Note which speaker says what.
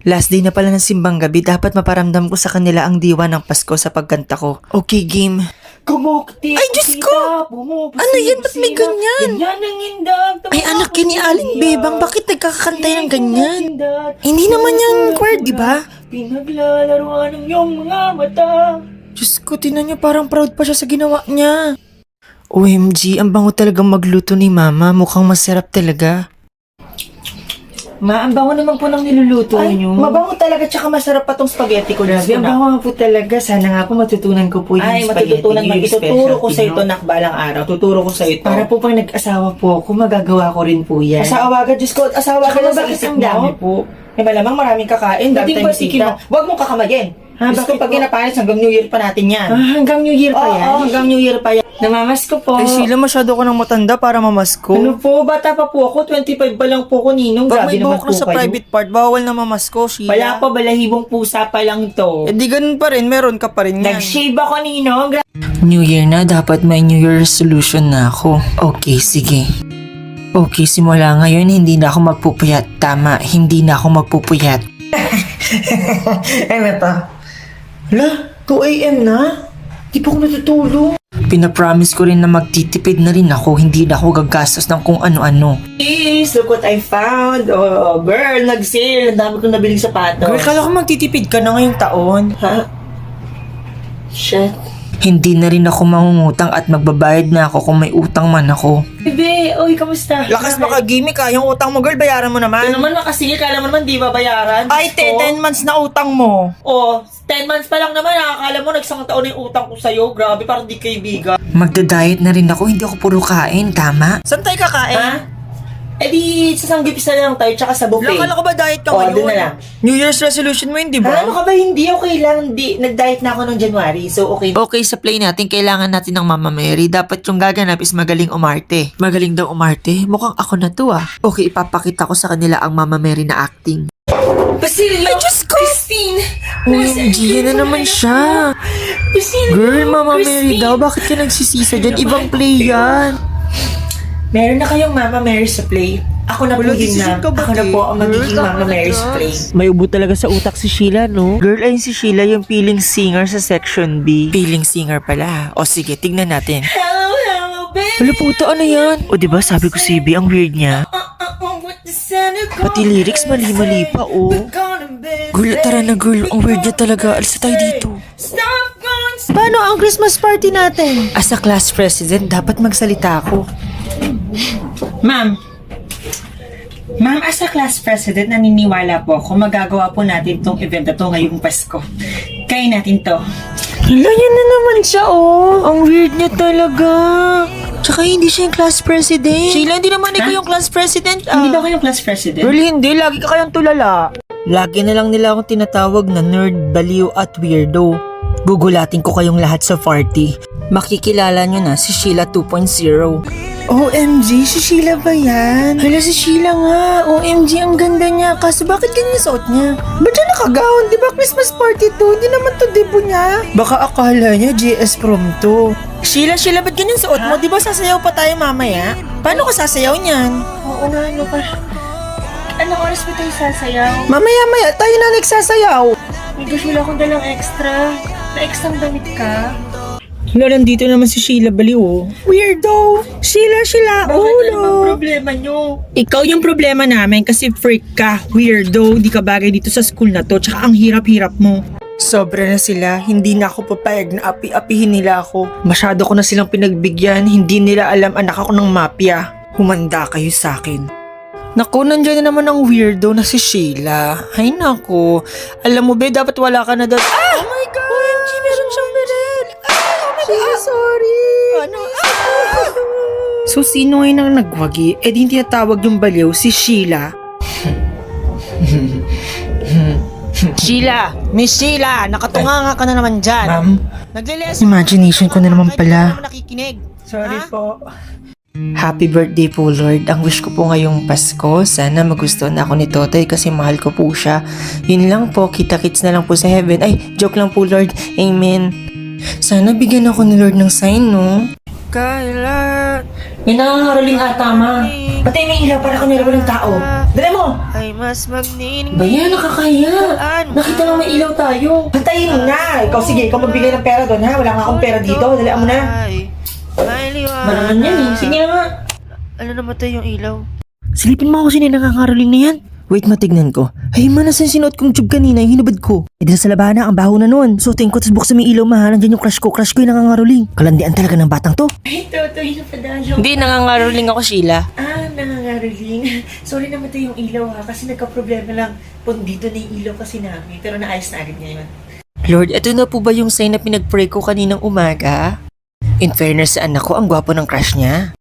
Speaker 1: Last day na pala ng simbang gabi, dapat maparamdam ko sa kanila ang diwa ng Pasko sa pagkanta ko. Okay, game.
Speaker 2: Kumukti.
Speaker 1: Ay, Diyos ko! Ano yan? Ba't may ganyan? Ay, anak yan ni Aling Bebang, bakit nagkakakantay ng ganyan? Hindi naman yan choir, di ba?
Speaker 2: Pinaglalaruan ng iyong mga mata.
Speaker 1: Diyos ko, tinan niyo, parang proud pa siya sa ginawa niya. OMG, ang bango talagang magluto ni Mama. Mukhang masarap talaga.
Speaker 2: Ma, ang bango naman po ng niluluto
Speaker 1: Ay,
Speaker 2: niyo.
Speaker 1: mabango talaga, tsaka masarap pa tong spaghetti ko.
Speaker 2: Grabe, ang bango nga po talaga. Sana nga po matutunan ko po yung
Speaker 1: Ay,
Speaker 2: spaghetti.
Speaker 1: matututunan
Speaker 2: yung
Speaker 1: Ituturo ko sa
Speaker 2: specialty,
Speaker 1: ito,
Speaker 2: no?
Speaker 1: nak, balang araw. Tuturo ko sa ito.
Speaker 2: Para po pag nag-asawa po ako, magagawa ko rin po yan.
Speaker 1: Asawa ka, Diyos ko, asawa ka
Speaker 2: Tsaka
Speaker 1: na sa
Speaker 2: bakit
Speaker 1: isip
Speaker 2: ang dami
Speaker 1: mo.
Speaker 2: po?
Speaker 1: Eh, malamang maraming kakain, dami
Speaker 2: Hindi
Speaker 1: tayong
Speaker 2: ba, sige
Speaker 1: bisita. Huwag mong kakamayin.
Speaker 2: Ha,
Speaker 1: Diyos ko,
Speaker 2: bakit
Speaker 1: pag
Speaker 2: po?
Speaker 1: ginapanis, hanggang New Year pa natin yan.
Speaker 2: Hanggang New Year pa yan?
Speaker 1: Oo, hanggang New Year pa yan.
Speaker 2: Namamas ko po.
Speaker 1: Ay, Sheila, masyado ko ng matanda para mamasko.
Speaker 2: Ano po, bata pa po ako, 25 pa lang po ko, Ninong.
Speaker 1: Pag
Speaker 2: Grabe
Speaker 1: may
Speaker 2: naman
Speaker 1: buhok
Speaker 2: po
Speaker 1: na sa
Speaker 2: kayo.
Speaker 1: private part, bawal na mamasko, Sheila.
Speaker 2: Wala pa, balahibong pusa pa lang to.
Speaker 1: Eh, di ganun pa rin, meron ka pa rin yan.
Speaker 2: Nag-shave ako, Ninong.
Speaker 1: New Year na, dapat may New Year resolution na ako. Okay, sige. Okay, simula ngayon, hindi na ako magpupuyat. Tama, hindi na ako magpupuyat.
Speaker 2: Ano to? Hala, 2 a.m. na? Di pa ako natutulog.
Speaker 1: Pinapromise ko rin na magtitipid na rin ako, hindi na ako gagastos ng kung ano-ano.
Speaker 2: Please, look what I found. Oh, girl, nag-sale. Ang dami kong nabiling sapatos.
Speaker 1: Girl, kala ko magtitipid ka na ngayong taon.
Speaker 2: Ha? Shit.
Speaker 1: Hindi na rin ako mangungutang at magbabayad na ako kung may utang man ako.
Speaker 2: Bebe, oy, kamusta?
Speaker 1: Lakas baka gimmick ha, yung utang mo girl, bayaran mo
Speaker 2: Ano
Speaker 1: naman.
Speaker 2: naman makasingil, kala mo naman di ba bayaran?
Speaker 1: Ay, 10 months na utang mo.
Speaker 2: Oh, 10 months pa lang naman, nakakala mo nagsang taon na yung utang ko sa'yo. Grabe, parang di kaibigan.
Speaker 1: Magda-diet na rin ako, hindi ako puro kain, tama? Saan tayo kakain?
Speaker 2: Ha? Eh di, sasanggipis na lang tayo, tsaka sa buffet.
Speaker 1: Akala ko ba diet ka
Speaker 2: Oh,
Speaker 1: ngayon?
Speaker 2: doon na lang.
Speaker 1: New Year's resolution mo yun, di ba?
Speaker 2: Ano ka ba? Hindi, okay lang. Nag-diet na ako noong January, so okay.
Speaker 1: Okay, sa play natin, kailangan natin ng Mama Mary. Dapat yung gaganap is magaling umarte. Magaling daw umarte? Mukhang ako na to ah. Okay, ipapakita ko sa kanila ang Mama Mary na acting.
Speaker 2: Basilio!
Speaker 1: Ay, Diyos ko!
Speaker 2: Christine!
Speaker 1: OMG, yan na naman siya.
Speaker 2: Basilio!
Speaker 1: Girl, Mama Mary
Speaker 2: Christine!
Speaker 1: daw, bakit ka nagsisisa dyan? Ibang play yan.
Speaker 2: Meron na kayong Mama Mary sa play. Ako na po
Speaker 1: Wala,
Speaker 2: yun
Speaker 1: decision
Speaker 2: na.
Speaker 1: ka ba,
Speaker 2: Ako na
Speaker 1: Kay?
Speaker 2: po ang magiging
Speaker 1: Girl,
Speaker 2: Mama Mary sa play.
Speaker 1: May ubo talaga sa utak si Sheila, no? Girl, ayun si Sheila, yung feeling singer sa section B. Feeling singer pala. O sige, tignan natin.
Speaker 2: Hello, hello, baby!
Speaker 1: Wala puto, ano yan? O diba, sabi ko si B, ang weird niya.
Speaker 2: What the Santa Claus
Speaker 1: Pati lyrics mali-mali pa, oh.
Speaker 2: gonna be?
Speaker 1: Girl, tara na girl, ang weird niya talaga. Alis na tayo dito.
Speaker 2: Stop going
Speaker 1: Paano ang Christmas party natin? As a class president, dapat magsalita ako.
Speaker 2: Ma'am, as a class president, naniniwala po ako magagawa po natin tong event na to ngayong Pasko. Kaya natin to.
Speaker 1: Hala, yan na naman siya, oh. Ang weird niya talaga. Tsaka hindi siya yung class president. Sheila, hindi naman ikaw yung class president, ah.
Speaker 2: Hindi daw kayong class president?
Speaker 1: Girl, hindi. Lagi ka kayong tulala. Lagi na lang nila akong tinatawag na nerd, baliw at weirdo. Gugulatin ko kayong lahat sa party. Makikilala nyo na si Sheila 2.0. OMG, si Sheila ba yan? Hala, si Sheila nga. OMG, ang ganda niya. Kaso bakit ganyan suot niya? Ba't siya nakagaon? Di ba Christmas party to? Hindi naman to debo niya. Baka akala niya JS prom to. Sheila, ba't ganyan suot mo? Di ba sasayaw pa tayo mamaya? Paano ka sasayaw niyan?
Speaker 2: Oo nga, ano pa? Anong oras ba tayo sasayaw?
Speaker 1: Mamaya-maya tayo na nagsasayaw.
Speaker 2: May gusto akong dalang extra. Na extra damit ka.
Speaker 1: Wala, nandito naman si Sheila Baliw, oh. Weirdo! Sheila,
Speaker 2: Bakit ano bang problema nyo?
Speaker 1: Ikaw yung problema namin kasi freak ka, weirdo, di ka bagay dito sa school na to, tsaka ang hirap-hirap mo. Sobra na sila, hindi na ako papayag na api-apihin nila ako. Masyado ko na silang pinagbigyan, hindi nila alam anak ako ng mafia. Humanda kayo sa akin. Naku, nandiyan na naman ang weirdo na si Sheila. Ay naku, alam mo ba, dapat wala ka na doon. Ah! Oh my God! OMG, meron siyang beret! Sheila, sorry! Ano? So, sino ngayon ang nagwagi? Eh, di tinatawag yung baliw, si Sheila. Sheila! Miss Sheila! Nakatunganga ka na naman dyan.
Speaker 2: Ma'am?
Speaker 1: Nagle-lesson. Imagination ko na naman pala.
Speaker 2: Sorry
Speaker 1: Sorry
Speaker 2: po.
Speaker 1: Happy birthday po, Lord. Ang wish ko po ngayong Pasko, sana magustuhan ako ni Totoy kasi mahal ko po siya. Yun lang po, kita-kits na lang po sa heaven. Ay, joke lang po, Lord. Amen. Sana bigyan ako ni Lord ng sign, no? Kailan?
Speaker 2: May nangangaroling ata, ma.
Speaker 1: Patay mo yung ilaw para kung meron ng tao. Dali mo!
Speaker 3: Ay mas magnining.
Speaker 1: Bayan, nakakaya. Nakita mo may ilaw tayo. Pantayin mo na. Ikaw sige, ikaw magbigay ng pera doon ha. Wala nga akong pera dito. Dali mo na.
Speaker 3: Ay, may liwanag.
Speaker 1: Marangan yan eh. Sige nga.
Speaker 3: Ano namatay yung ilaw?
Speaker 1: Silipin mo ako sino yung nangangaroling na yan. Wait, matignan ko. Ay, nasan sinuot kong tube kanina, yung hinubad ko. Eh, dito sa labana, ang baho na nun. Suotin ko, tapos buksan mo yung ilaw, mahal. Nandiyan yung crush ko yung nangangaroling. Kalandian talaga ng batang to.
Speaker 2: Ay, Totoy na padalo.
Speaker 1: Hindi, nangangaroling ako, Sheila.
Speaker 2: Nangangaroling. Sorry namatay yung ilaw ha, kasi nagka-problema lang. Dito na yung ilaw kasi namin, pero naayos na agad ngayon.
Speaker 1: Lord, eto na po ba yung sign na pinag-pray ko kaninang umaga? In fairness sa anak ko, ang gwapo ng crush niya.